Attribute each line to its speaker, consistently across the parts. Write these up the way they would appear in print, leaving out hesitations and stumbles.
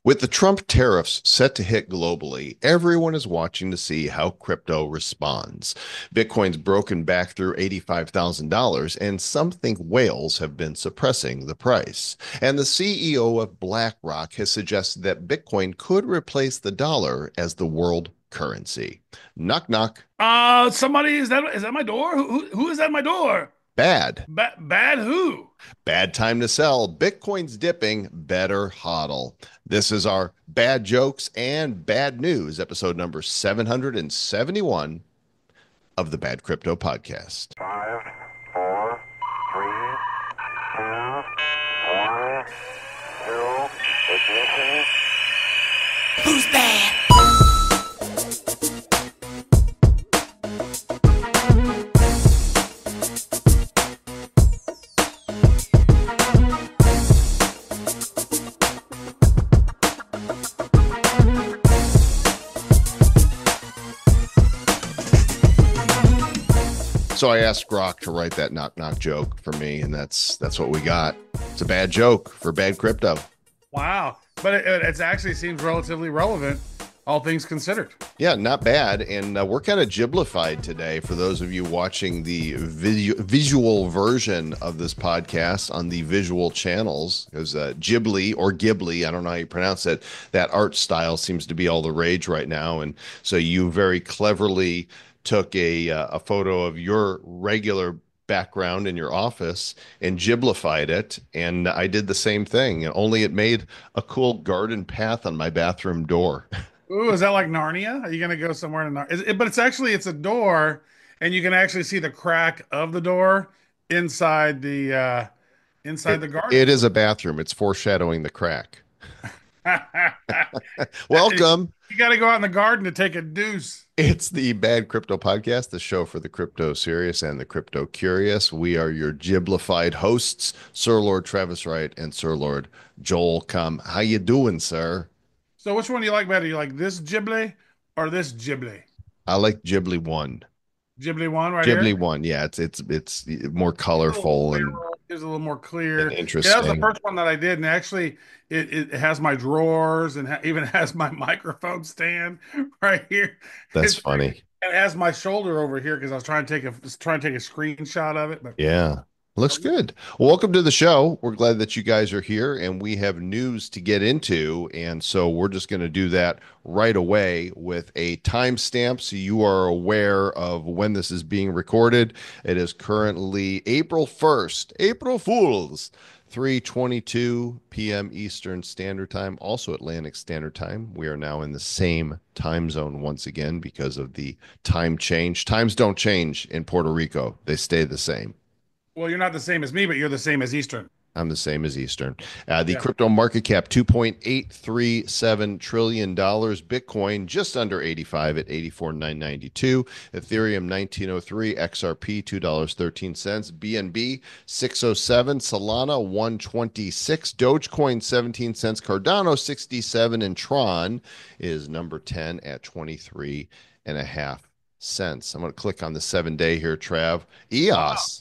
Speaker 1: With the Trump tariffs set to hit globally, everyone is watching to see how crypto responds. Bitcoin's broken back through $85,000, and some think whales have been suppressing the price. And the CEO of BlackRock has suggested that Bitcoin could replace the dollar as the world currency. Knock, knock.
Speaker 2: Somebody is that my door? Who is at my door?
Speaker 1: Bad.
Speaker 2: Bad who?
Speaker 1: Bad time to sell. Bitcoin's dipping. Better hodl. This is our bad jokes and bad news, episode number 771 of the Bad Crypto Podcast.
Speaker 3: Five, four, three, two, one, zero, ignition.
Speaker 4: Who's bad?
Speaker 1: So I asked Grok to write that knock knock joke for me, and that's what we got. It's a bad joke for bad crypto.
Speaker 2: Wow, but it actually seems relatively relevant, all things considered.
Speaker 1: Yeah, not bad. And we're kind of giblified today for those of you watching the visual version of this podcast on the visual channels. Because Ghibli or Ghibli, I don't know how you pronounce it, that art style seems to be all the rage right now. And so you very cleverly took a photo of your regular background in your office and giblified it. And I did the same thing, only it made a cool garden path on my bathroom door.
Speaker 2: Ooh, is that like Narnia? Are you gonna go somewhere in Narnia? But it's a door, and you can actually see the crack of the door inside inside the
Speaker 1: It
Speaker 2: garden.
Speaker 1: is a bathroom. It's foreshadowing the crack.
Speaker 2: You
Speaker 1: Welcome.
Speaker 2: got to go out in the garden to take a deuce.
Speaker 1: It's the Bad Crypto Podcast, the show for the crypto serious and the crypto curious. We are your giblified hosts, Sir Lord Travis Wright and Sir Lord Joel Cum. How you doing, sir?
Speaker 2: So which one do you like better? You like this Ghibli or this Ghibli?
Speaker 1: I like Ghibli one.
Speaker 2: Ghibli one right here.
Speaker 1: Ghibli one, yeah, it's more
Speaker 2: It's a little
Speaker 1: colorful
Speaker 2: clearer. It's a little more
Speaker 1: and
Speaker 2: clear. Yeah, that was the
Speaker 1: interesting.
Speaker 2: first one that I did, and actually, it has my drawers and even has my microphone stand right here.
Speaker 1: That's
Speaker 2: It's pretty.
Speaker 1: funny.
Speaker 2: It has my shoulder over here because I was trying to take a screenshot of it. But
Speaker 1: Yeah. Looks good. Well, welcome to the show. We're glad that you guys are here and we have news to get into. And so we're just going to do that right away with a timestamp so you are aware of when this is being recorded. It is currently April 1st, April Fools, 3:22 p.m. Eastern Standard Time, also Atlantic Standard Time. We are now in the same time zone once again because of the time change. Times don't change in Puerto Rico. They stay the same.
Speaker 2: well, you're not the same as me, but you're the same as Eastern.
Speaker 1: I'm the same as Eastern. The
Speaker 2: Yeah.
Speaker 1: crypto market cap $2.837 trillion. Bitcoin just under 85 at 84,992. Ethereum 1903. XRP $2.13. BNB 607. Solana 126. Dogecoin 17 cents. Cardano 67. And Tron is number 10 at 23 and a half cents. I'm going to click on the 7 day here, Trav.
Speaker 2: Wow.
Speaker 1: EOS.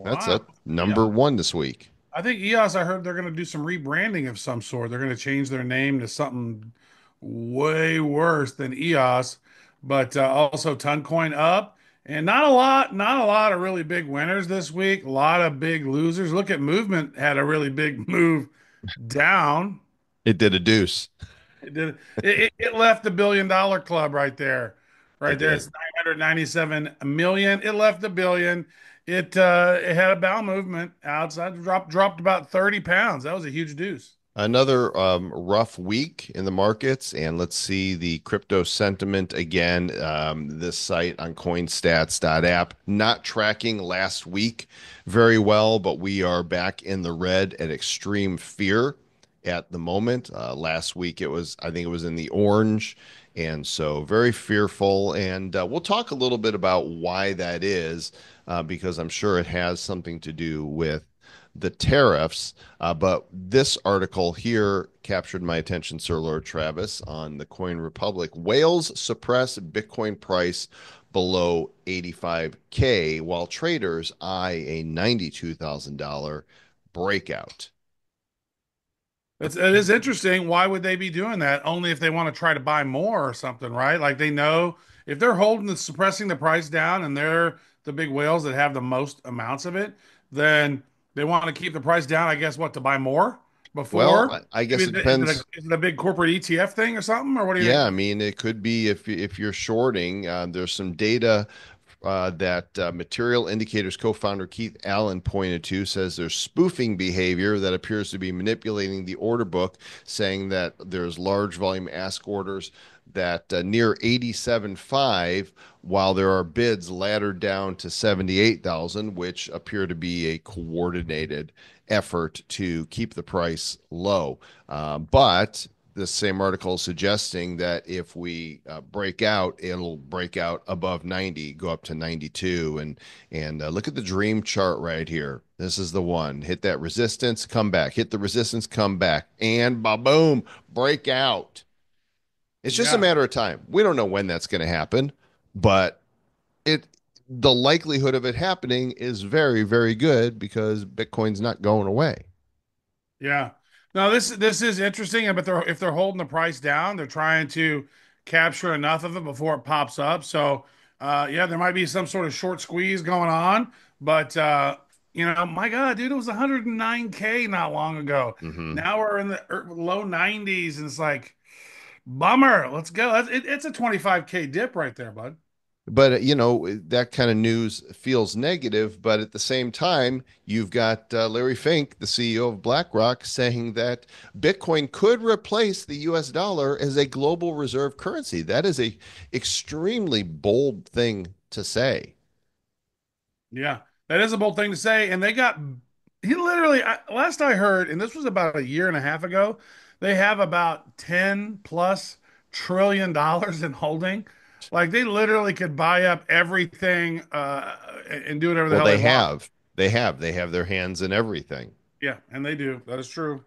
Speaker 1: That's
Speaker 2: Wow.
Speaker 1: a
Speaker 2: Yeah.
Speaker 1: number one this week.
Speaker 2: I think EOS, I heard they're going to do some rebranding of some sort. They're going to change their name to something way worse than EOS, but also Toncoin up. And not a lot of really big winners this week. A lot of big losers. Look at Movement had a really big move down.
Speaker 1: It did a deuce.
Speaker 2: It did. It left the billion dollar club right there. Right
Speaker 1: It
Speaker 2: there.
Speaker 1: did.
Speaker 2: It's 997 million. It left the billion. It had a bowel movement outside, dropped about 30 pounds. That was a huge deuce.
Speaker 1: Another rough week in the markets, and let's see the crypto sentiment again. This site on coinstats.app not tracking last week very well, but we are back in the red at extreme fear at the moment. Last week I think it was in the orange, and so very fearful. And we'll talk a little bit about why that is, because I'm sure it has something to do with the tariffs. But this article here captured my attention, Sir Lord Travis, on the Coin Republic. Whales suppress Bitcoin price below 85K while traders eye a $92,000 breakout.
Speaker 2: It is interesting. Why would they be doing that? Only if they want to try to buy more or something, right? Like they know if they're suppressing the price down and they're the big whales that have the most amounts of it, then they want to keep the price down, I guess, what, to buy more
Speaker 1: Well,
Speaker 2: before?
Speaker 1: I
Speaker 2: Maybe
Speaker 1: guess it depends.
Speaker 2: is it a big corporate ETF thing or something? Or what do you
Speaker 1: Yeah,
Speaker 2: think?
Speaker 1: I mean, it could be if you're shorting. There's some data that Material Indicators co-founder Keith Allen pointed to, says there's spoofing behavior that appears to be manipulating the order book, saying that there's large volume ask orders that near 87.5, while there are bids laddered down to 78,000, which appear to be a coordinated effort to keep the price low. But the same article suggesting that if we break out, it'll break out above 90, go up to 92, and look at the dream chart right here. This is the one. Hit that resistance, come back. Hit the resistance, come back, and boom, break out. It's just a
Speaker 2: Yeah.
Speaker 1: matter of time. We don't know when that's going to happen, but it the likelihood of it happening is very, very good because Bitcoin's not going away.
Speaker 2: Yeah. No, this is interesting, but if they're holding the price down, they're trying to capture enough of it before it pops up. So, yeah, there might be some sort of short squeeze going on, but my God, dude, it was 109K not long ago.
Speaker 1: Hmm.
Speaker 2: Now we're in the low 90s, and it's like, bummer. Let's go. It's a 25K dip right there, bud.
Speaker 1: But that kind of news feels negative. But at the same time, you've got Larry Fink, the CEO of BlackRock, saying that Bitcoin could replace the U.S. dollar as a global reserve currency. That is a extremely bold thing to say.
Speaker 2: Yeah, that is a bold thing to say. And he literally, last I heard, and this was about a year and a half ago, they have about 10 plus trillion dollars in holding. Like they literally could buy up everything and do whatever the
Speaker 1: Well,
Speaker 2: hell they
Speaker 1: they
Speaker 2: want.
Speaker 1: have, they have their hands in everything.
Speaker 2: Yeah, and they do. That is true.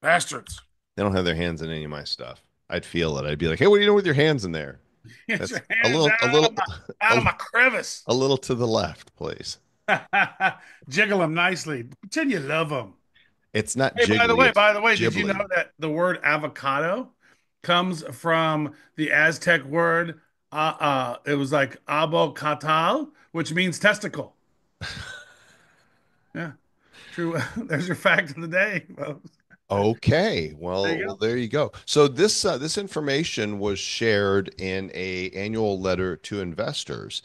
Speaker 2: Bastards.
Speaker 1: They don't have their hands in any of my stuff. I'd feel it. I'd be like, "Hey, what are you doing with your hands in there?"
Speaker 2: Get
Speaker 1: That's
Speaker 2: your hands out of
Speaker 1: a,
Speaker 2: my crevice.
Speaker 1: a little to the left, please.
Speaker 2: Jiggle them nicely. Pretend you love them.
Speaker 1: It's not
Speaker 2: Hey,
Speaker 1: jiggly, it's
Speaker 2: by the way, did you know
Speaker 1: ghibli.
Speaker 2: that the word avocado comes from the Aztec word it was like abocatal, which means testicle. Yeah, true. There's your fact of the day, folks.
Speaker 1: Okay,
Speaker 2: There
Speaker 1: well,
Speaker 2: you
Speaker 1: well,
Speaker 2: go.
Speaker 1: there you go. So this information was shared in a annual letter to investors.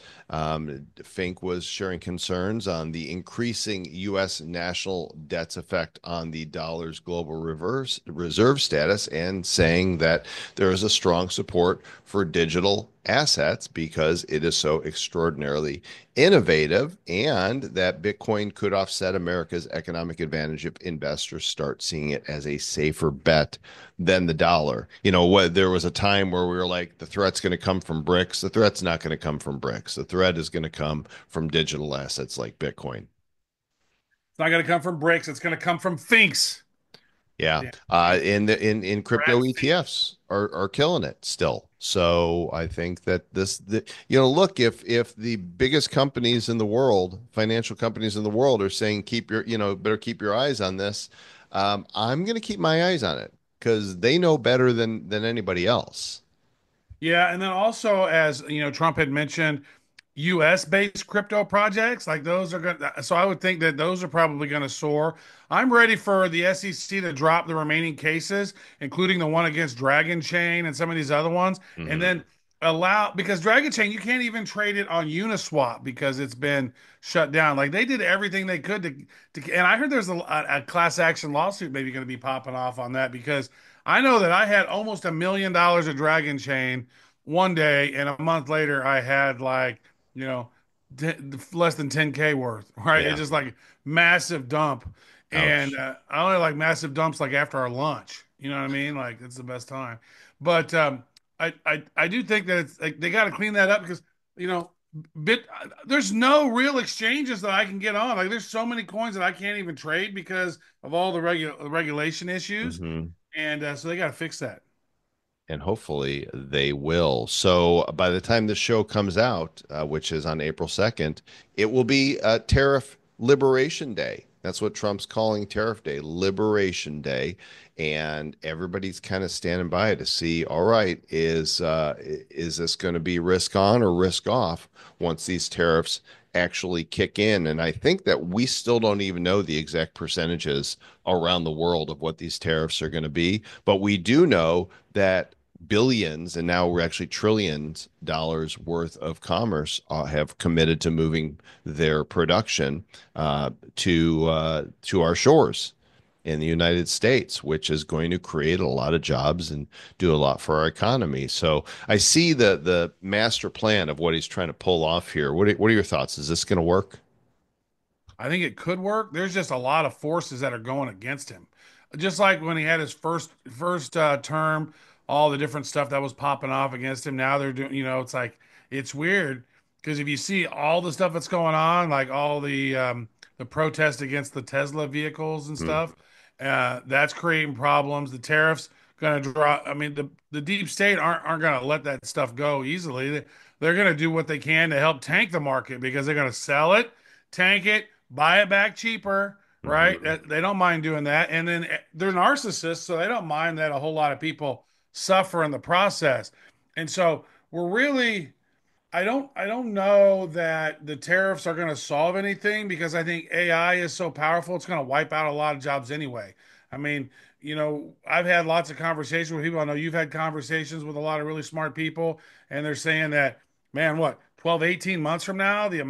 Speaker 1: Fink was sharing concerns on the increasing U.S. national debt's effect on the dollar's global reverse reserve status, and saying that there is a strong support for digital assets because it is so extraordinarily innovative, and that Bitcoin could offset America's economic advantage if investors start seeing it as a safer bet than the dollar. What there was a time where we were like, the threat's going to come from bricks. The threat's not going to come from bricks. The threat is going to come from digital assets like Bitcoin.
Speaker 2: It's not going to come from bricks. It's going to come from Finks.
Speaker 1: Yeah.
Speaker 2: Yeah,
Speaker 1: In
Speaker 2: Brad
Speaker 1: crypto
Speaker 2: Fink.
Speaker 1: ETFs are killing it still. So I think that look, if the biggest companies in the world, financial companies in the world are saying better keep your eyes on this, I'm going to keep my eyes on it because they know better than anybody else.
Speaker 2: Yeah, and then also, as you know, Trump had mentioned, U.S. based crypto projects like those are going. So I would think that those are probably going to soar. I'm ready for the SEC to drop the remaining cases, including the one against Dragon Chain and some of these other ones, and
Speaker 1: Hmm.
Speaker 2: then allow because Dragon Chain you can't even trade it on Uniswap because it's been shut down. Like they did everything they could and I heard there's a class action lawsuit maybe going to be popping off on that because I know that I had almost $1 million of Dragon Chain one day, and a month later I had like you know t less than 10K worth. Right? It's
Speaker 1: Yeah.
Speaker 2: just like massive dump, and
Speaker 1: Ouch.
Speaker 2: I only like massive dumps like after our lunch. You know what I mean? Like it's the best time. But I do think that it's like they got to clean that up because you know bit there's no real exchanges that I can get on. Like there's so many coins that I can't even trade because of all the regulation issues,
Speaker 1: Hmm.
Speaker 2: and so they got to fix that.
Speaker 1: And hopefully they will. So by the time this show comes out, which is on April 2nd, it will be Tariff Liberation Day. That's what Trump's calling Tariff Day, Liberation Day, and everybody's kind of standing by to see, all right, is this going to be risk on or risk off once these tariffs actually kick in? And I think that we still don't even know the exact percentages around the world of what these tariffs are going to be, but we do know that billions and now we're actually trillions dollars worth of commerce have committed to moving their production to our shores in the United States, which is going to create a lot of jobs and do a lot for our economy. So I see the master plan of what he's trying to pull off here. What are your thoughts? Is this going to work?
Speaker 2: I think it could work. There's just a lot of forces that are going against him. Just like when he had his first term, all the different stuff that was popping off against him. Now they're doing, it's like it's weird because if you see all the stuff that's going on, like all the protest against the Tesla vehicles and
Speaker 1: Hmm.
Speaker 2: stuff, that's creating problems. The tariffs going to draw. I mean, the deep state aren't going to let that stuff go easily. They're going to do what they can to help tank the market because they're going to sell it, tank it, buy it back cheaper, right?
Speaker 1: Hmm.
Speaker 2: They don't mind doing that. And then they're narcissists, so they don't mind that a whole lot of people suffer in the process. And so we're really I don't know that the tariffs are going to solve anything because I think AI is so powerful it's going to wipe out a lot of jobs anyway. I mean, I've had lots of conversations with people. I know you've had conversations with a lot of really smart people, and they're saying that, man, what, 12, 18 months from now, the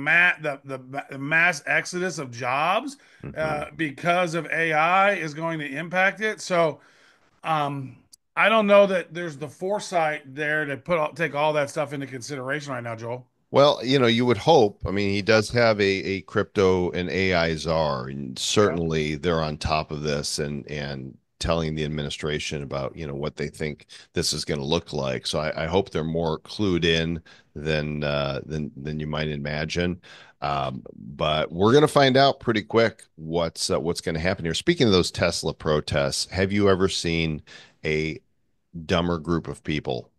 Speaker 2: mass exodus of jobs
Speaker 1: Hmm.
Speaker 2: because of AI is going to impact it. So, um, I don't know that there's the foresight there to take all that stuff into consideration right now, Joel.
Speaker 1: Well, you would hope. I mean, he does have a crypto and AI czar, and
Speaker 2: Yeah.
Speaker 1: certainly they're on top of this and telling the administration about, what they think this is going to look like. So I hope they're more clued in than you might imagine. But we're going to find out pretty quick what's going to happen here. Speaking of those Tesla protests, have you ever seen a dumber group of people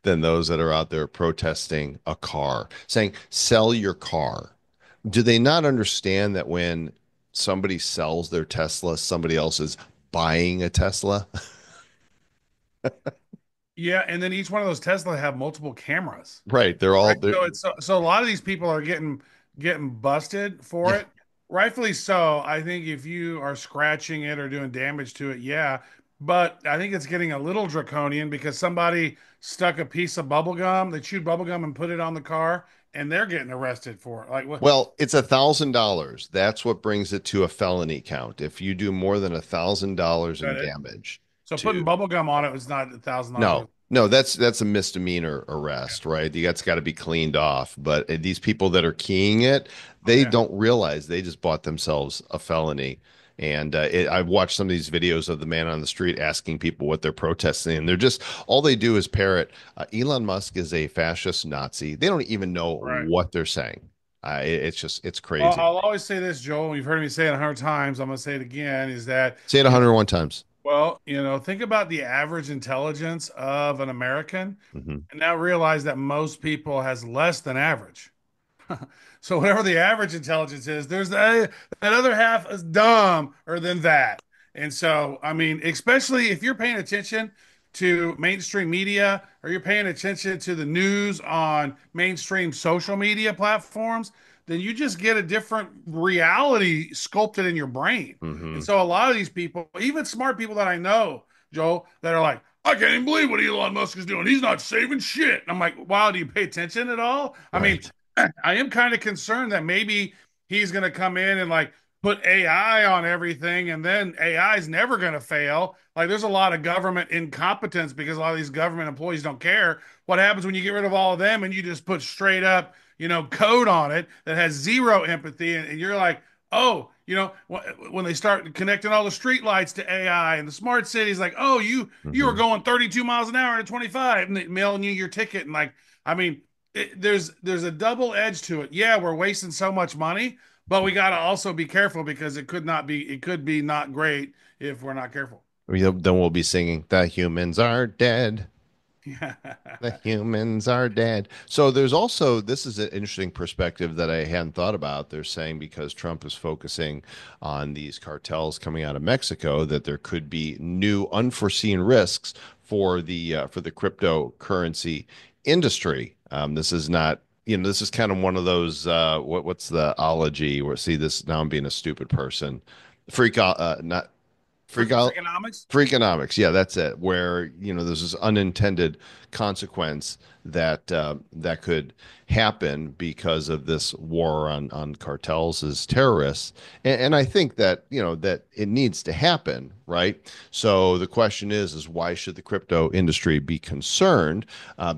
Speaker 1: than those that are out there protesting a car, saying, sell your car? Do they not understand that when somebody sells their Tesla, somebody else is buying a Tesla?
Speaker 2: Yeah, and then each one of those Tesla have multiple cameras.
Speaker 1: Right. They're all
Speaker 2: Right.
Speaker 1: they're,
Speaker 2: So a lot of these people are getting busted for
Speaker 1: yeah.
Speaker 2: it. Rightfully so. I think if you are scratching it or doing damage to it, yeah. But I think it's getting a little draconian because somebody stuck a piece of bubble gum, they chewed bubble gum and put it on the car, and they're getting arrested for it. Like what?
Speaker 1: Well, it's $1,000. That's what brings it to a felony count. If you do more than $1,000 in
Speaker 2: That it?
Speaker 1: damage
Speaker 2: So putting
Speaker 1: to
Speaker 2: bubble gum on it was not $1,000
Speaker 1: No,
Speaker 2: worth.
Speaker 1: no, that's a misdemeanor arrest, right? That's got to be cleaned off. But these people that are keying it,
Speaker 2: Oh
Speaker 1: they
Speaker 2: yeah.
Speaker 1: don't realize they just bought themselves a felony. And I've watched some of these videos of the man on the street asking people what they're protesting, and they're just all they do is parrot. Elon Musk is a fascist Nazi. They don't even know
Speaker 2: Right.
Speaker 1: what they're saying. It's
Speaker 2: Well,
Speaker 1: crazy.
Speaker 2: I'll always say this, Joel. You've heard me say it 100 times. I'm going to say it again. Is that
Speaker 1: Say it
Speaker 2: you know,
Speaker 1: 101 times.
Speaker 2: well, think about the average intelligence of an American,
Speaker 1: Hmm.
Speaker 2: and now realize that most people has less than average. So whatever the average intelligence is, that other half is dumb or than that. And so, I mean, especially if you're paying attention to mainstream media or you're paying attention to the news on mainstream social media platforms, then you just get a different reality sculpted in your brain. And
Speaker 1: Hmm.
Speaker 2: so a lot of these people, even smart people that I know, Joe, that are like, I can't even believe what Elon Musk is doing. He's not saving shit. And I'm like, wow, do you pay attention at all? I mean,
Speaker 1: Right.
Speaker 2: I am kind of concerned that maybe he's going to come in and like put AI on everything, and then AI is never going to fail. Like, there's a lot of government incompetence because a lot of these government employees don't care. What happens when you get rid of all of them and you just put straight up, code on it that has zero empathy, and you're like, oh, when they start connecting all the street lights to AI and the smart cities, like, oh, you were
Speaker 1: Hmm.
Speaker 2: going 32 miles an hour at 25, and they mailing you your ticket, and like, I mean, there's a double edge to it. Yeah, we're wasting so much money, but we got to also be careful because it could be not great if we're not careful.
Speaker 1: Then we'll be singing "The humans are dead."
Speaker 2: Yeah.
Speaker 1: The humans are dead. So there's also, this is an interesting perspective that I hadn't thought about. They're saying because Trump is focusing on these cartels coming out of Mexico, that there could be new unforeseen risks for the cryptocurrency industry. This is not, this is kind of one of those what's the ology where see this now I'm being a stupid person. Not freak out
Speaker 2: Freakonomics?
Speaker 1: Freakonomics, yeah, that's it. Where there's this unintended consequence that could happen because of this war on cartels as terrorists, and I think that that it needs to happen, right? So the question is why should the crypto industry be concerned?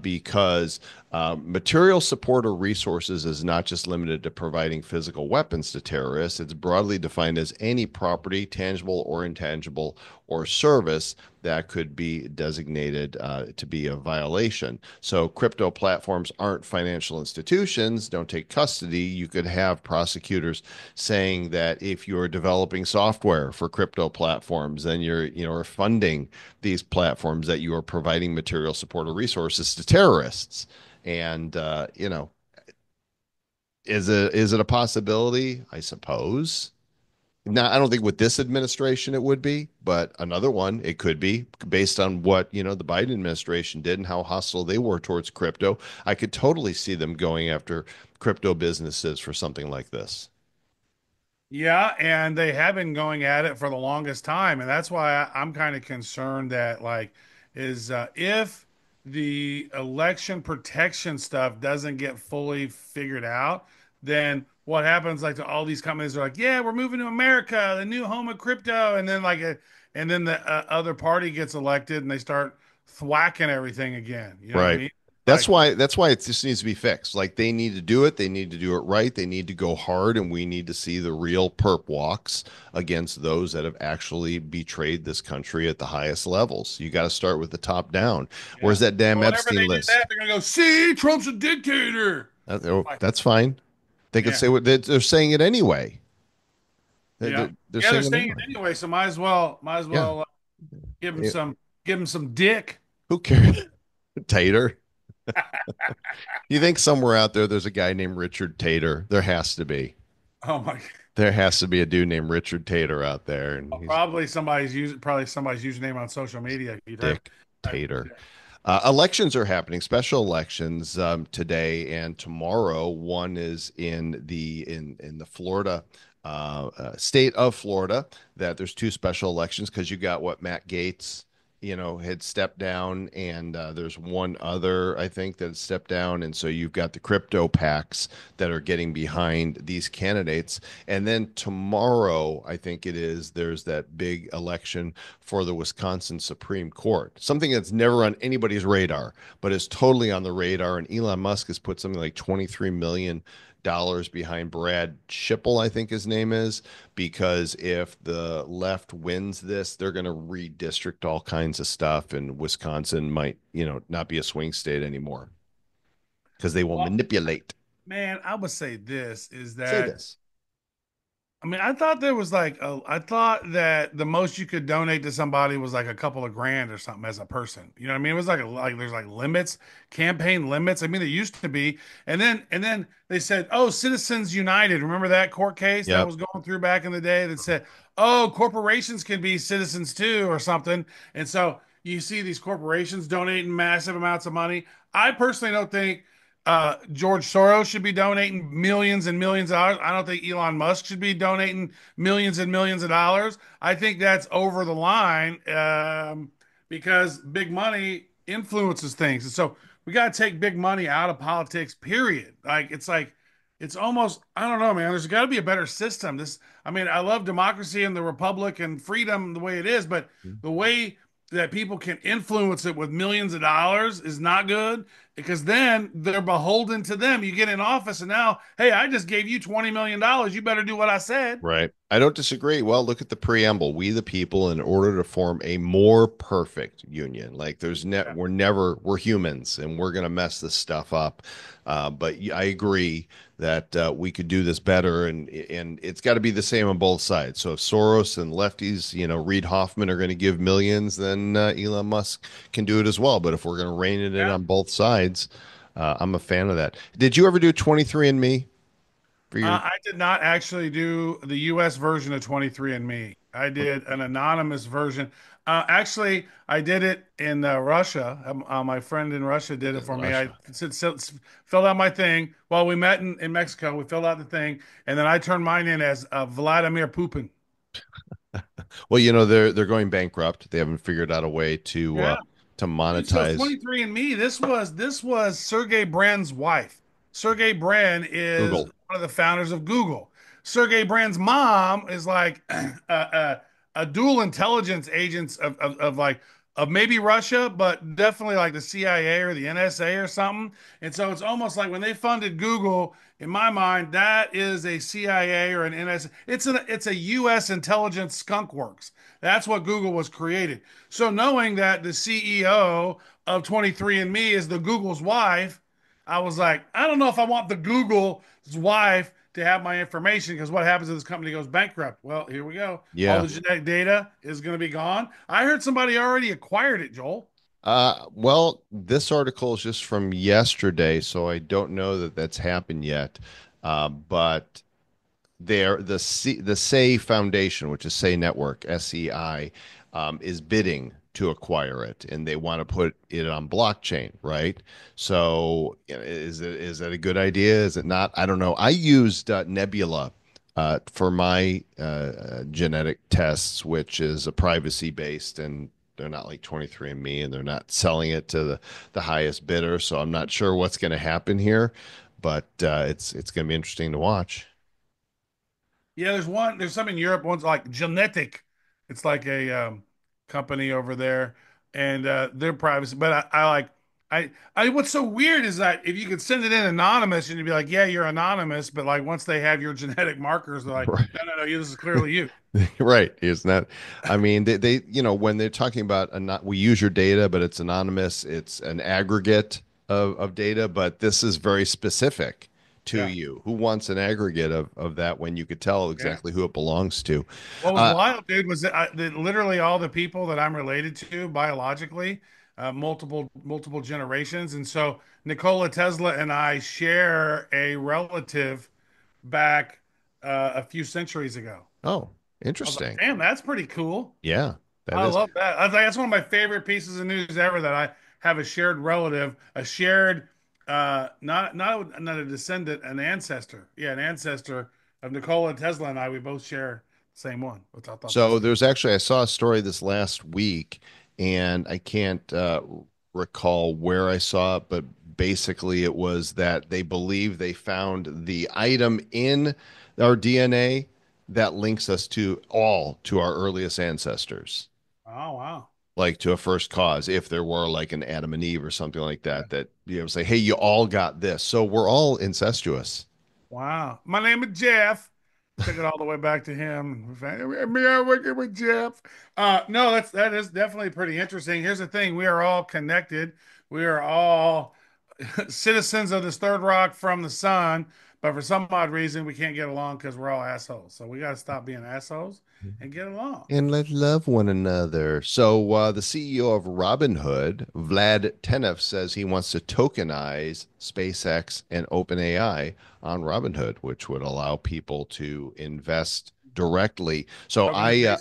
Speaker 1: Because material support or resources is not just limited to providing physical weapons to terrorists. It's broadly defined as any property, tangible or intangible, or service that could be designated to be a violation. So, crypto platforms aren't financial institutions, don't take custody. You could have prosecutors saying that if you're developing software for crypto platforms, then you're funding these platforms, that you are providing material support or resources to terrorists. And is it a possibility? I suppose. Now, I don't think with this administration it would be, but another one it could be based on what, the Biden administration did and how hostile they were towards crypto. I could totally see them going after crypto businesses for something like this.
Speaker 2: Yeah, and they have been going at it for the longest time, and that's why I'm kind of concerned that is if the election protection stuff doesn't get fully figured out, then what happens to all these companies are like, yeah, we're moving to America, the new home of crypto, and then and then the other party gets elected and they start thwacking everything again. You know what I
Speaker 1: Right.
Speaker 2: mean?
Speaker 1: That's
Speaker 2: Like,
Speaker 1: why that's why it just needs to be fixed. Like they need to do it, they need to do it right, they need to go hard, and we need to see the real perp walks against those that have actually betrayed this country at the highest levels. You got to start with the top down.
Speaker 2: yeah.
Speaker 1: Where's that damn
Speaker 2: But whenever
Speaker 1: Epstein
Speaker 2: they do
Speaker 1: list?
Speaker 2: that, they're gonna go, see, Trump's a dictator. Like,
Speaker 1: That's fine. They could
Speaker 2: yeah.
Speaker 1: say what they're saying it anyway. They're,
Speaker 2: Yeah.
Speaker 1: they're, they're
Speaker 2: Yeah, they're
Speaker 1: saying it
Speaker 2: saying it
Speaker 1: anyway.
Speaker 2: anyway, so might as
Speaker 1: Yeah.
Speaker 2: well
Speaker 1: Yeah.
Speaker 2: give him some dick.
Speaker 1: Who cares? Tater. You think somewhere out there there's a guy named Richard Tater? There has to be.
Speaker 2: Oh my
Speaker 1: There has to be a dude named Richard Tater out there, and
Speaker 2: God.
Speaker 1: he's
Speaker 2: Probably somebody's username on social media.
Speaker 1: Dick Tater. Elections are happening, special elections today and tomorrow. One is in the Florida state of Florida. That there's two special elections because you got what Matt Gates, had stepped down, and there's one other I think that stepped down, and so you've got the crypto PACs that are getting behind these candidates. And then tomorrow, I think it is, there's that big election for the Wisconsin Supreme Court, something that's never on anybody's radar, but is totally on the radar. And Elon Musk has put something like $23 million behind Brad Schipple, I think his name is, because if the left wins this, they're going to redistrict all kinds of stuff, and Wisconsin might, not be a swing state anymore because they will
Speaker 2: Well,
Speaker 1: manipulate.
Speaker 2: man, I would say this is
Speaker 1: Say
Speaker 2: that
Speaker 1: this.
Speaker 2: I mean, I thought that the most you could donate to somebody was like a couple of grand or something as a person. You know what I mean? It was like there's like limits, campaign limits. I mean, there used to be. And then they said, "Oh, Citizens United." Remember that court case that
Speaker 1: Yep.
Speaker 2: was going through back in the day that said, "Oh, corporations can be citizens too," or something. And so you see these corporations donating massive amounts of money. I personally don't think George Soros should be donating millions and millions of dollars. I don't think Elon Musk should be donating millions and millions of dollars. I think that's over the line because big money influences things. And so we got to take big money out of politics, period. It's almost, I don't know, man. There's got to be a better system. I mean, I love democracy and the republic and freedom the way it is, but the way that people can influence it with millions of dollars is not good because then they're beholden to them. You get in office and now, hey, I just gave you $20 million. You better do what I said.
Speaker 1: Right. I don't disagree. Well, look at the preamble. We the people, in order to form a more perfect union. Like
Speaker 2: Yeah.
Speaker 1: we're humans and we're gonna mess this stuff up. I agree that we could do this better, and it's got to be the same on both sides. So if Soros and lefties, Reid Hoffman are going to give millions, then Elon Musk can do it as well. But if we're going to rein it in
Speaker 2: Yeah.
Speaker 1: on both sides, I'm a fan of that. Did you ever do 23andMe for your?
Speaker 2: I did not actually do the US version of 23andMe. I did an anonymous version. Actually, I did it in Russia. My friend in Russia did it
Speaker 1: In
Speaker 2: for me. I
Speaker 1: Russia.
Speaker 2: filled out my thing. Well, we met in Mexico. We filled out the thing, and then I turned mine in as Vladimir Putin.
Speaker 1: Well, they're going bankrupt. They haven't figured out a way
Speaker 2: Yeah.
Speaker 1: to
Speaker 2: Dude, so
Speaker 1: monetize
Speaker 2: 23andMe, this was Sergey Brin's wife. Sergey Brin is
Speaker 1: Google.
Speaker 2: one of the founders of Google. Sergey Brin's mom is like a dual intelligence agents of like of maybe Russia, but definitely like the CIA or the NSA or something. And so it's almost like when they funded Google, in my mind, that is a CIA or an NSA. It's a US intelligence skunk works. That's what Google was created. So knowing that the CEO of 23andMe is the Google's wife, I was like, I don't know if I want the Google's wife to have my information because what happens if this company goes bankrupt? Well, here we go. All
Speaker 1: Yeah.
Speaker 2: the genetic data is going to be gone. I heard somebody already acquired it, Joel.
Speaker 1: Well, this article is just from yesterday, so I don't know that that's happened yet. But the Say Foundation, which is Say Network, SEI, is bidding to acquire it, and they want to put it on blockchain, right? So, is that a good idea? Is it not? I don't know. I used Nebula for my genetic tests, which is a privacy based, and they're not like 23andMe, and they're not selling it to the highest bidder. So I'm not sure what's going to happen here, but it's going to be interesting to watch.
Speaker 2: Yeah, there's some in Europe. One's like Genetic. It's like a company over there, and they're privacy. But what's so weird is that if you could send it in anonymous, and you'd be like, yeah, you're anonymous, but like once they have your genetic markers, they're like, no, no, no, this is clearly you.
Speaker 1: Right. It's not, I mean, when they're talking about not, we use your data, but it's anonymous, it's an aggregate of data, but this is very specific to
Speaker 2: Yeah,
Speaker 1: you. Who wants an aggregate of that when you could tell
Speaker 2: yeah.
Speaker 1: exactly who it belongs to?
Speaker 2: What was
Speaker 1: Uh,
Speaker 2: wild, dude, was that literally all the people that I'm related to biologically, multiple generations, and so Nikola Tesla and I share a relative back a few centuries ago.
Speaker 1: oh,
Speaker 2: I was like,
Speaker 1: interesting.
Speaker 2: damn, that's pretty cool.
Speaker 1: Yeah, that
Speaker 2: I
Speaker 1: is.
Speaker 2: love that. That's one of my favorite pieces of news ever that I have a shared relative, a shared, not a descendant, an ancestor. Yeah, an ancestor of Nikola Tesla and I. We both share the same one, which I thought that's
Speaker 1: So
Speaker 2: cool.
Speaker 1: there's actually, I saw a story this last week, and I can't recall where I saw it, but basically it was that they believe they found the item in our DNA that links us to our earliest ancestors,
Speaker 2: Oh wow.
Speaker 1: like to a first cause, if there were like an Adam and Eve or something like
Speaker 2: Yeah.
Speaker 1: that, that say, hey, you all got this. So we're all incestuous.
Speaker 2: Wow. My name is Jeff. Took it all the way back to him. Me, I'm working with Jeff. No, that is definitely pretty interesting. Here's the thing: we are all connected. We are all citizens of this third rock from the sun, but for some odd reason, we can't get along because we're all assholes. So we got to stop being assholes and get along.
Speaker 1: And let love one another. So, the CEO of Robinhood, Vlad Tenev, says he wants to tokenize SpaceX and OpenAI on Robinhood, which would allow people to invest directly. So,
Speaker 2: Tokenization.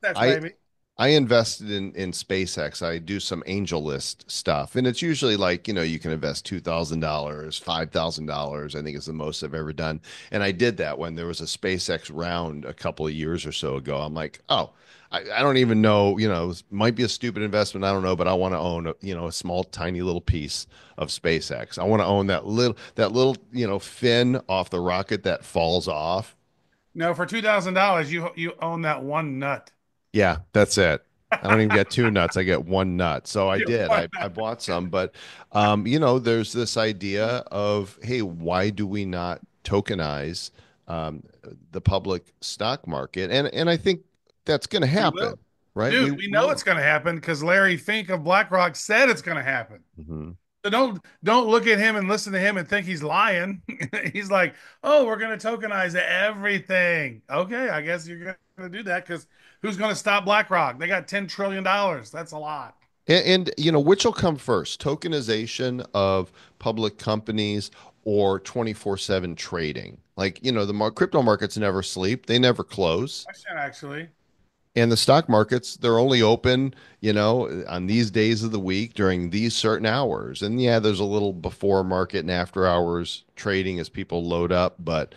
Speaker 2: That's
Speaker 1: I
Speaker 2: baby.
Speaker 1: I invested in SpaceX. I do some angel list stuff, and it's usually like, you can invest $2,000, $5,000. I think is the most I've ever done. And I did that when there was a SpaceX round a couple of years or so ago. I'm like, oh, I don't even know, it might be a stupid investment. I don't know, but I want to own, a small, tiny little piece of SpaceX. I want to own that little, fin off the rocket that falls off.
Speaker 2: No, for $2,000, you own that one nut.
Speaker 1: Yeah, that's it. I don't even get two nuts. I get one nut. So I did.
Speaker 2: One
Speaker 1: I
Speaker 2: nut.
Speaker 1: bought some, but there's this idea of, hey, why do we not tokenize um, the public stock market, and I think that's going to
Speaker 2: We will.
Speaker 1: happen, right?
Speaker 2: Dude,
Speaker 1: We
Speaker 2: we know
Speaker 1: will.
Speaker 2: it's going to happen because Larry Fink of BlackRock said it's going to happen.
Speaker 1: Mhm.
Speaker 2: So don't look at him and listen to him and think he's lying. He's like, "Oh, we're going to tokenize everything." Okay, I guess you're going to do that because who's going to stop BlackRock? They got $10 trillion. That's a lot.
Speaker 1: Which will come first, tokenization of public companies or 24/7 trading? Like, crypto markets never sleep, they never close.
Speaker 2: Question, actually.
Speaker 1: And the stock markets, they're only open, on these days of the week during these certain hours. And yeah, there's a little before market and after hours trading as people load up, but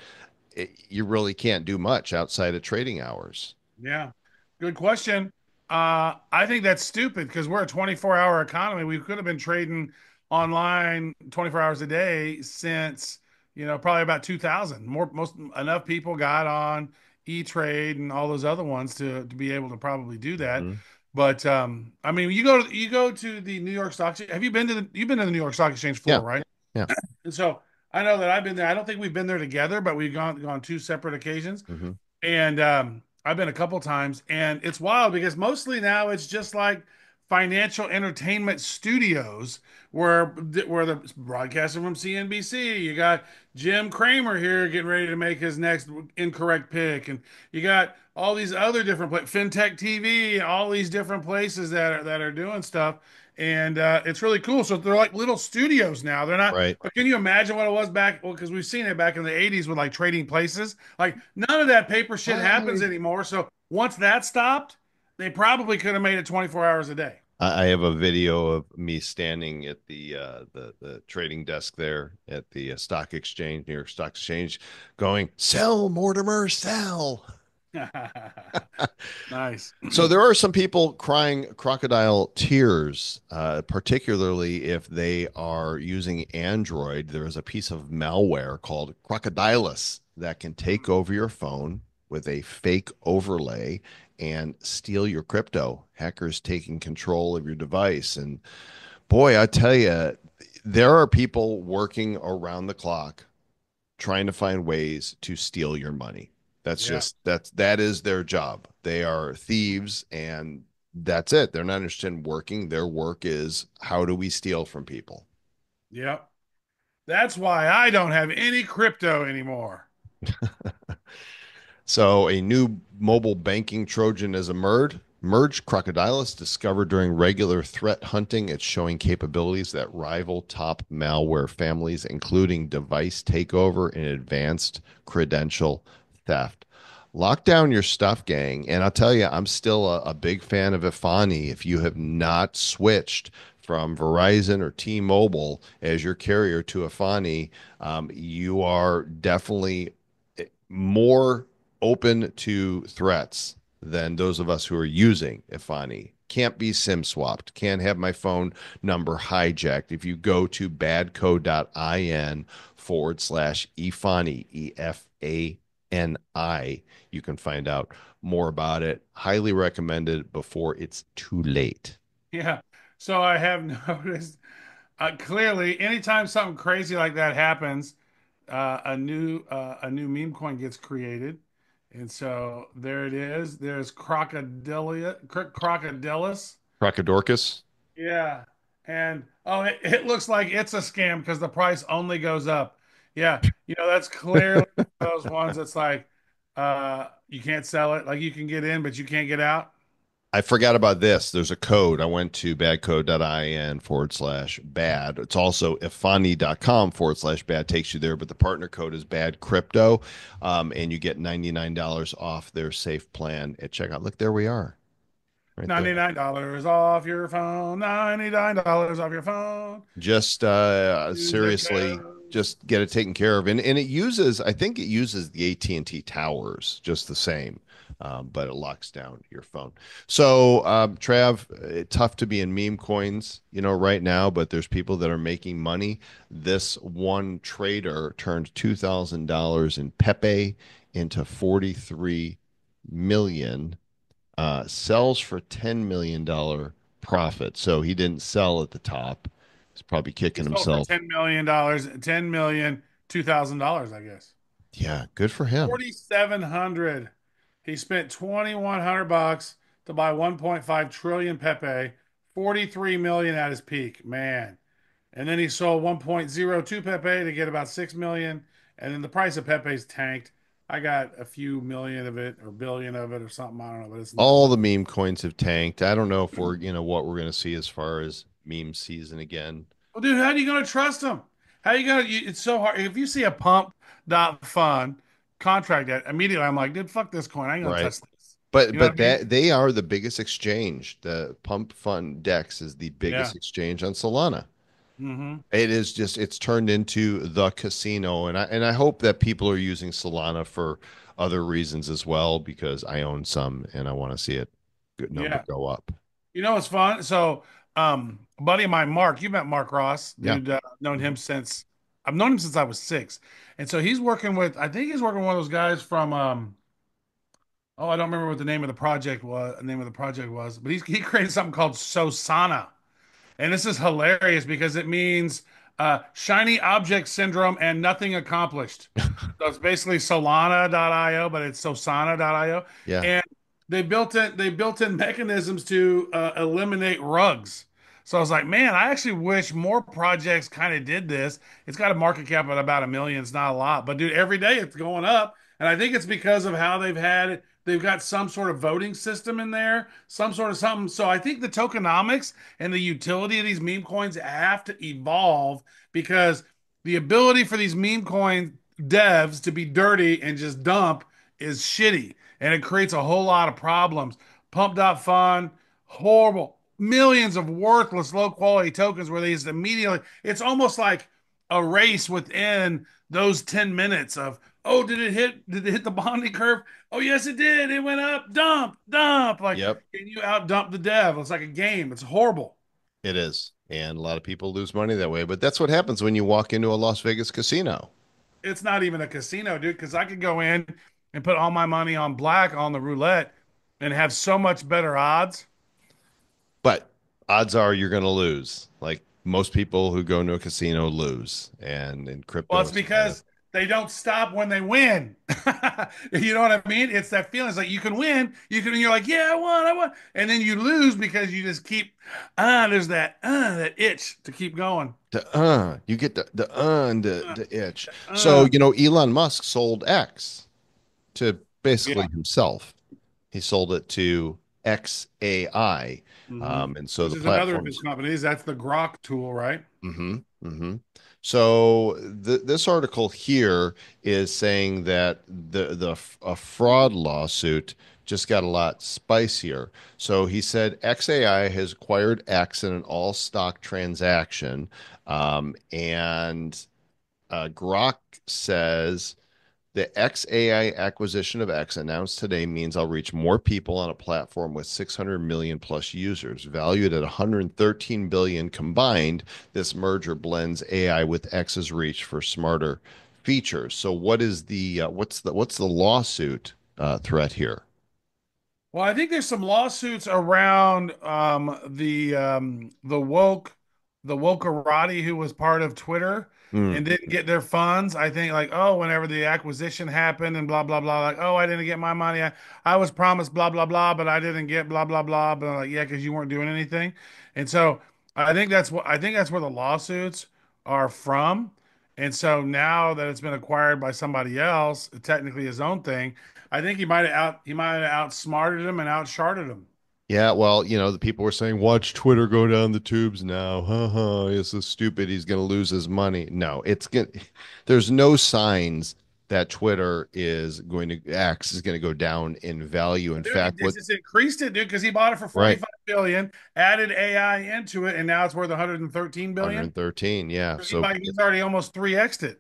Speaker 1: you really can't do much outside of trading hours.
Speaker 2: Yeah, good question. I think that's stupid because we're a 24-hour economy. We could have been trading online 24 hours a day since, probably about 2000. Most enough people got on E-Trade and all those other ones to be able to probably do that.
Speaker 1: Mhm.
Speaker 2: But I mean, you go to the New York Stock Exchange. You've been to the New York Stock Exchange floor,
Speaker 1: Yeah.
Speaker 2: right?
Speaker 1: Yeah.
Speaker 2: And so I know that I've been there. I don't think we've been there together, but we've gone two separate occasions.
Speaker 1: Hmm.
Speaker 2: And I've been a couple times, and it's wild because mostly now it's just like financial entertainment studios where the broadcaster from CNBC. You got Jim Cramer here getting ready to make his next incorrect pick, and you got all these other different FinTech TV, all these different places that are doing stuff. And it's really cool. So they're like little studios now. They're not.
Speaker 1: Right.
Speaker 2: But can you imagine what it was back? Well, because we've seen it back in the '80s with like Trading Places. Like none of that paper shit happens
Speaker 1: I
Speaker 2: anymore. So once that stopped, they probably could have made it 24 hours a day.
Speaker 1: I have a video of me standing at the trading desk there at the stock exchange, New York Stock Exchange, going, "Sell, Mortimer, sell."
Speaker 2: Nice.
Speaker 1: So there are some people crying crocodile tears, particularly if they are using Android. There is a piece of malware called Crocodilus that can take over your phone with a fake overlay and steal your crypto. Hackers taking control of your device. And boy, I tell you, there are people working around the clock trying to find ways to steal your money.
Speaker 2: Yeah.
Speaker 1: That is their job. They are thieves, and that's it. They're not interested in working. Their work is how do we steal from people?
Speaker 2: Yep. That's why I don't have any crypto anymore.
Speaker 1: So a new mobile banking Trojan has emerged. Merged Crocodilus discovered during regular threat hunting. It's showing capabilities that rival top malware families, including device takeover and advanced credential theft. Lock down your stuff, gang. And I'll tell you, I'm still a big fan of Ifani. If you have not switched from Verizon or T-Mobile as your carrier to Ifani, you are definitely more open to threats than those of us who are using Ifani. Can't be SIM swapped. Can't have my phone number hijacked. If you go to badco.in/Ifani, Efani, you can find out more about it. Highly recommended before it's too late.
Speaker 2: Yeah. So I have noticed clearly anytime something crazy like that happens, a new meme coin gets created. And so there it is. There's Crocodilus.
Speaker 1: Crocodorcus.
Speaker 2: Yeah. And oh, it looks like it's a scam because the price only goes up. Yeah. That's clearly those ones that's like you can't sell it. Like you can get in, but you can't get out.
Speaker 1: I forgot about this. There's a code. I went to badcode.in/bad. It's also ifani.com/bad takes you there, but the partner code is bad crypto. And you get $99 off their safe plan at checkout. Look, there we are. Right there.
Speaker 2: $99 off your phone. $99 off your phone.
Speaker 1: Just
Speaker 2: Use the
Speaker 1: seriously,
Speaker 2: code.
Speaker 1: just get it taken care of. And I think it uses the AT&T towers just the same. But it locks down your phone. So, Trav, tough to be in meme coins, right now, but there's people that are making money. This one trader turned $2,000 in Pepe into 43 million, sells for $10 million profit. So he didn't sell at the top. He's probably
Speaker 2: He
Speaker 1: kicking
Speaker 2: sold for
Speaker 1: himself.
Speaker 2: $10 million, 10 million, $2,000, I guess.
Speaker 1: Yeah, good for him.
Speaker 2: 4,700. He spent 2,100 bucks to buy 1.5 trillion Pepe, 43 million at his peak, man. And then he sold 1.02 Pepe to get about 6 million. And then the price of Pepe's tanked. I got a few million of it or billion of it or something. I don't know, but it's
Speaker 1: All
Speaker 2: nothing.
Speaker 1: the meme coins have tanked. I don't know if we're, what we're going to see as far as meme season again.
Speaker 2: Well, dude, how are you going to trust him? How you going to, it's so hard. If you see a pump dot fun contract that immediately, I'm like, dude, fuck this coin. I ain't going to
Speaker 1: Right.
Speaker 2: touch this.
Speaker 1: But
Speaker 2: You know what I mean?
Speaker 1: that they are the biggest exchange. The Pump Fund Dex is the
Speaker 2: Yeah.
Speaker 1: biggest exchange on Solana.
Speaker 2: Hmm.
Speaker 1: It is just it's turned into the casino, and I hope that people are using Solana for other reasons as well because I own some and I want to see it good number
Speaker 2: Yeah.
Speaker 1: go up.
Speaker 2: You know what's fun? So, a buddy of mine, Mark, you met Mark Ross,
Speaker 1: Yeah.
Speaker 2: dude. Known him
Speaker 1: Mhm.
Speaker 2: since I've known him since I was 6, and so he's working with. I think he's working with one of those guys from. Oh, I don't remember what the name of the project was. Name of the project was, but he created something called Sosana. And this is hilarious because it means shiny object syndrome and nothing accomplished. So it's basically Solana.io, but it's Sosana.io.
Speaker 1: Yeah.
Speaker 2: And they built in mechanisms to eliminate rugs. So I was like, man, I actually wish more projects kind of did this. It's got a market cap of about 1 million. It's not a lot, but dude, every day it's going up. And I think it's because of how they've got some sort of voting system in there, some sort of something. So I think the tokenomics and the utility of these meme coins have to evolve because the ability for these meme coin devs to be dirty and just dump is shitty. And it creates a whole lot of problems. Pump.fun, horrible. Millions of worthless low quality tokens where they just immediately, it's almost like a race within those 10 minutes of, oh, did it hit the bonding curve? Oh, yes, it did. It went up. Dump, dump. Like,
Speaker 1: Yep.
Speaker 2: can you out dump the dev? It's like a game. It's horrible.
Speaker 1: It is. And a lot of people lose money that way, but that's what happens when you walk into a Las Vegas casino.
Speaker 2: It's not even a casino, dude, because I could go in and put all my money on black on the roulette and have so much better odds.
Speaker 1: But odds are you're going to lose. Like most people who go into a casino lose. And in
Speaker 2: Well,
Speaker 1: crypto,
Speaker 2: it's
Speaker 1: it's kind of
Speaker 2: because they don't stop when they win. You know what I mean? It's that feeling. It's like you can win, you're like, yeah, I won, and then you lose because you just keep there's that itch to keep going.
Speaker 1: you get the and
Speaker 2: Uh,
Speaker 1: the itch. So,
Speaker 2: uh.
Speaker 1: Elon Musk sold X to
Speaker 2: Yeah.
Speaker 1: basically himself. He sold it to XAI.
Speaker 2: Hmm.
Speaker 1: And so
Speaker 2: Which
Speaker 1: the
Speaker 2: is another of his
Speaker 1: platform's
Speaker 2: companies. That's the Grok tool, right?
Speaker 1: hmm. So this article here is saying that a fraud lawsuit just got a lot spicier. So he said XAI has acquired X in an all stock transaction, and Grok says the XAI acquisition of X announced today means I'll reach more people on a platform with 600 million plus users, valued at 113 billion combined. This merger blends AI with X's reach for smarter features. So, what is the what's the lawsuit threat here?
Speaker 2: Well, I think there's some lawsuits around the wokerati who was part of Twitter
Speaker 1: Hmm.
Speaker 2: and didn't get their funds. I think like, oh, whenever the acquisition happened and blah blah blah, like, oh, I didn't get my money. I was promised blah blah blah, but I didn't get blah blah blah. But like, yeah, because you weren't doing anything. And so I think that's where the lawsuits are from. And so now that it's been acquired by somebody else, technically his own thing. I think he might have outsmarted him and outsharded him.
Speaker 1: Yeah, well, the people were saying, watch Twitter go down the tubes now. He's so stupid. He's going to lose his money. No, there's no signs that Twitter is going to, X is going to go down in value. In
Speaker 2: Dude,
Speaker 1: fact,
Speaker 2: this just increased it, dude, because he bought it for
Speaker 1: right,
Speaker 2: 45 billion, added AI into it, and now it's worth 113 billion.
Speaker 1: 113. Yeah.
Speaker 2: So
Speaker 1: So,
Speaker 2: he's already almost 3x'd it.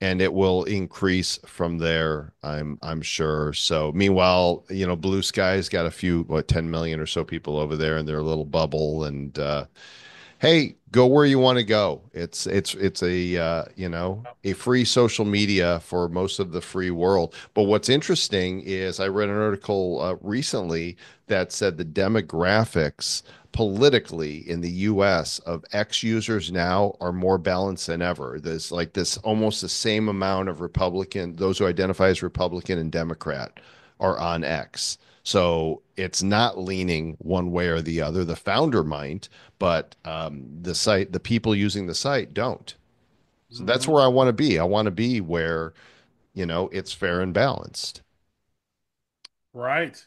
Speaker 1: and it will increase from there, I'm sure. So, meanwhile, Blue Sky's got a few, what, 10 million or so people over there in their little bubble. And, Hey, go where you want to go. It's a a free social media for most of the free world. But what's interesting is I read an article recently that said the demographics politically in the US of X users now are more balanced than ever. There's like this almost the same amount of Republican, those who identify as Republican and Democrat are on X. So it's not leaning one way or the other. The founder might, but the people using the site don't. So that's
Speaker 2: Hmm.
Speaker 1: where I want to be. I want to be where, it's fair and balanced.
Speaker 2: Right.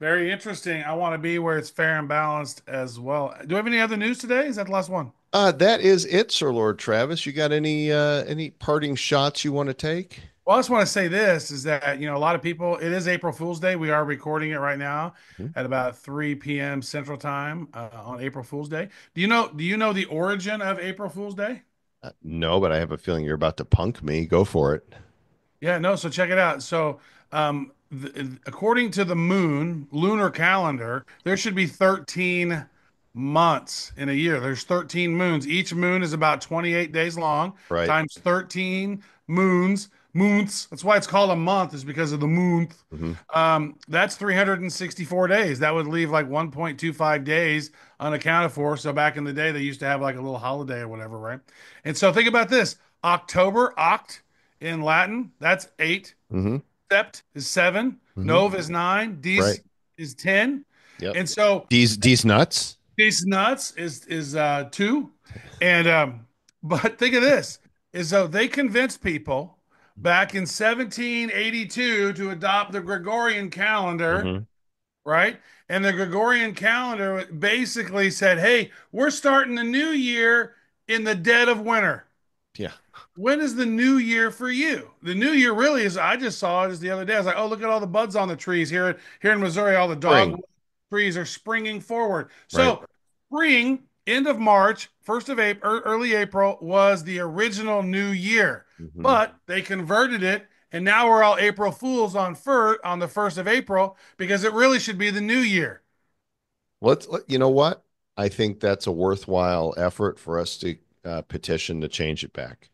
Speaker 2: Very interesting. I want to be where it's fair and balanced as well. Do we have any other news today? Is that the last one?
Speaker 1: That is it, Sir Lord Travis. You got any parting shots you want to take?
Speaker 2: Well, I just want to say this is that, a lot of people, it is April Fool's Day. We are recording it right now
Speaker 1: Mhm.
Speaker 2: at about 3 p.m. Central Time on April Fool's Day. Do you know the origin of April Fool's Day?
Speaker 1: No, but I have a feeling you're about to punk me. Go for it.
Speaker 2: Yeah, no, so check it out. So, according to the lunar calendar, there should be 13 months in a year. There's 13 moons. Each moon is about 28 days long,
Speaker 1: Right.
Speaker 2: times 13 moons. Moons. That's why it's called a month, is because of the moon.
Speaker 1: Hmm.
Speaker 2: That's 364 days. That would leave like 1.25 days unaccounted for. So back in the day, they used to have like a little holiday or whatever, right? And so think about this: October, oct in Latin, that's 8.
Speaker 1: Hmm.
Speaker 2: Sept is 7.
Speaker 1: Hmm.
Speaker 2: Nov is 9.
Speaker 1: Right.
Speaker 2: Dies is 10.
Speaker 1: Yep.
Speaker 2: And so
Speaker 1: These nuts.
Speaker 2: these nuts is 2. And but think of this: is so they convinced people back in 1782 to adopt the Gregorian calendar,
Speaker 1: Hmm.
Speaker 2: right? And the Gregorian calendar basically said, "Hey, we're starting the new year in the dead of winter."
Speaker 1: Yeah.
Speaker 2: When is the new year for you? The new year really is. I just saw it as the other day. I was like, "Oh, look at all the buds on the trees here in Missouri. All the
Speaker 1: Spring.
Speaker 2: dogwood trees are springing forward."
Speaker 1: Right.
Speaker 2: So, spring, end of March, 1st of April, early April was the original new year,
Speaker 1: Hmm.
Speaker 2: but they converted it, and now we're all April Fools on the 1st of April because it really should be the new year.
Speaker 1: You know what? I think that's a worthwhile effort for us to petition to change it back.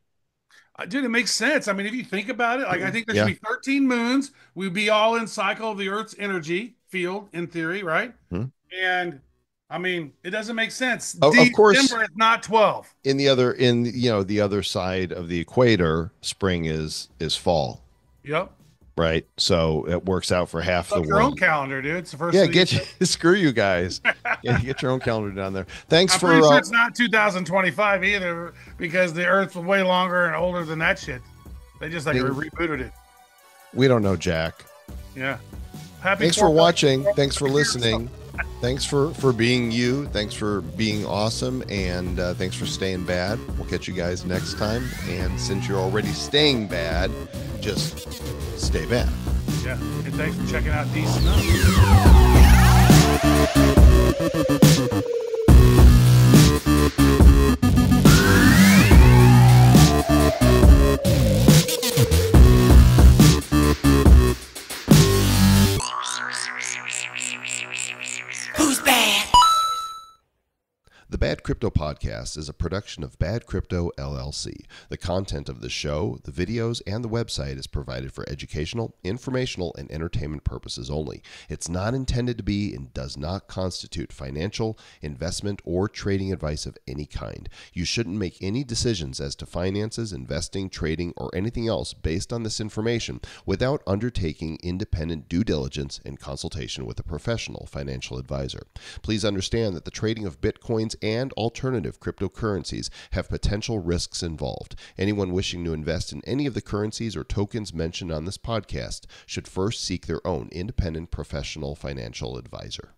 Speaker 2: Dude, it makes sense. I mean, if you think about it, like I think there should
Speaker 1: Yeah.
Speaker 2: be 13 moons. We'd be all in cycle of the Earth's energy field in theory, right?
Speaker 1: Mhm.
Speaker 2: And I mean, it doesn't make sense.
Speaker 1: Of course,
Speaker 2: December is not 12.
Speaker 1: the other side of the equator, spring is fall,
Speaker 2: Yep.
Speaker 1: right? So it works out for half the
Speaker 2: Book your own
Speaker 1: world.
Speaker 2: calendar, dude. It's the first
Speaker 1: Yeah,
Speaker 2: of the year.
Speaker 1: screw you guys. Yeah, get your own calendar down there. Thanks
Speaker 2: I'm
Speaker 1: for
Speaker 2: pretty sure it's not 2025 either because the Earth's way longer and older than that shit. They just like rebooted it.
Speaker 1: we don't know, Jack.
Speaker 2: Yeah. Happy
Speaker 1: Thanks for
Speaker 2: 4th.
Speaker 1: watching. Thanks for listening. Thanks for being you. Thanks for being awesome, and thanks for staying bad. We'll catch you guys next time. And since you're already staying bad, just stay bad.
Speaker 2: Yeah. And thanks for checking out Decent Enough.
Speaker 4: Who's bad?
Speaker 1: The Bad Crypto Podcast is a production of Bad Crypto LLC. The content of the show, the videos, and the website is provided for educational, informational, and entertainment purposes only. It's not intended to be and does not constitute financial, investment, or trading advice of any kind. You shouldn't make any decisions as to finances, investing, trading, or anything else based on this information without undertaking independent due diligence and consultation with a professional financial advisor. Please understand that the trading of Bitcoins and alternative cryptocurrencies have potential risks involved. Anyone wishing to invest in any of the currencies or tokens mentioned on this podcast should first seek their own independent professional financial advisor.